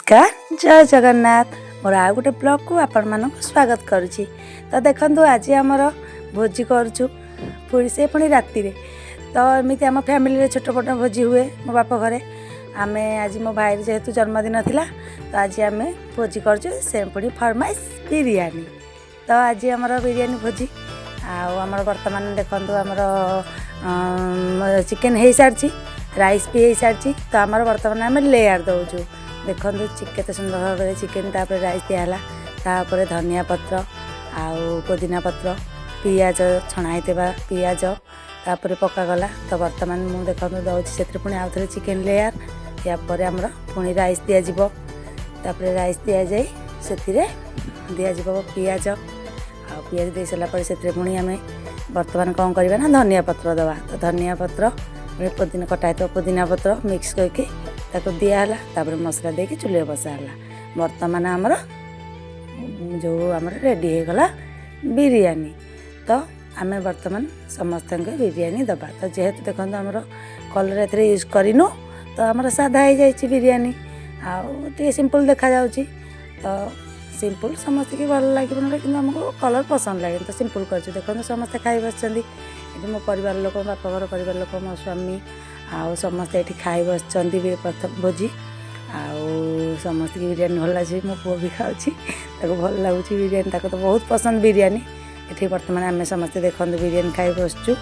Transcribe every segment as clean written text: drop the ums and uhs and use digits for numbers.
नमस्कार जय जगन्नाथ मोर आ गोटे ब्लॉग को आपण मानक स्वागत करुच्ची। तो देखो आज आमर भोजी करुचु पूरी से पुणी राति रे। तो एमती आम फैमिली छोट मोट भोजी हुए मो बाप घरे। आम आज मो भाई जेहेतु जन्मदिन थिला तो आज आम भोजी करुचु से पुणी फरमाइश बिरियानी। तो आज आमर बिरियानी भोजी आमर बर्तमान देखो आमर चिकेन हो सारी राइस भी हो सारी। तो आमर बर्तमान आम लेयर दौचु देखो केते सुंदर भाव में चिकेन तापर राइस दिहला तापर धनिया पत्र आउ पुदीना पत्र पियाज छणा होता पियाज तापर पकागला। तो बर्तमान मुझे देखो दौर से पुणी आउ थे चिकेन लेयर यापर आमर पुणी राइस दिज्व तापर राइस दि जाए से दिज्व पियाज आ पियाज दे सारापर से पुणी आम बर्तमान कौन करवा ना धनिया पत्र दवा। तो धनिया पत्र पुदीना कटा होता पुदीना पत्र मिक्स करके ताको दिहला तापर मसला देके चूल्हे बसाला। बर्तमान आमर जो आमर रेडी हो गला बिरियानी। तो आम बर्तमान समस्त बिरियानी दबा। तो जेहेतु देखो आमर कलर ए यूज करनु तो आमर सादा हो जाए बिरियानी आगे सिंपल देखा जाउची। तो सिंपल समस्त की भल लगे ना कि आमको कलर पसंद लगे तो सिंपल कर देखो समस्ते खाई बस मो परिवार लोक बापा घर परिवार लोक मो स्वामी आउ समस्ते ये खाई बस प्रथम भोजी आउ समस्त की बिरियानी भल लगे। मो पुओ भी खाऊँ भल लगुच बिरियानी ताको तो बहुत पसंद बिरियानी। ये बर्तमान आम समस्ते देखो बिरियानी खाई बसचु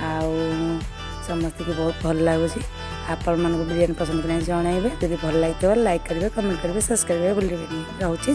आउ समस्त की बहुत भल लगुच। आपण मानक बिरियानी पसंद कि नहीं जनइबे। यदि भल लगे लाइक करेंगे कमेंट करेंगे सब्सक्राइब भूलें। रोचे।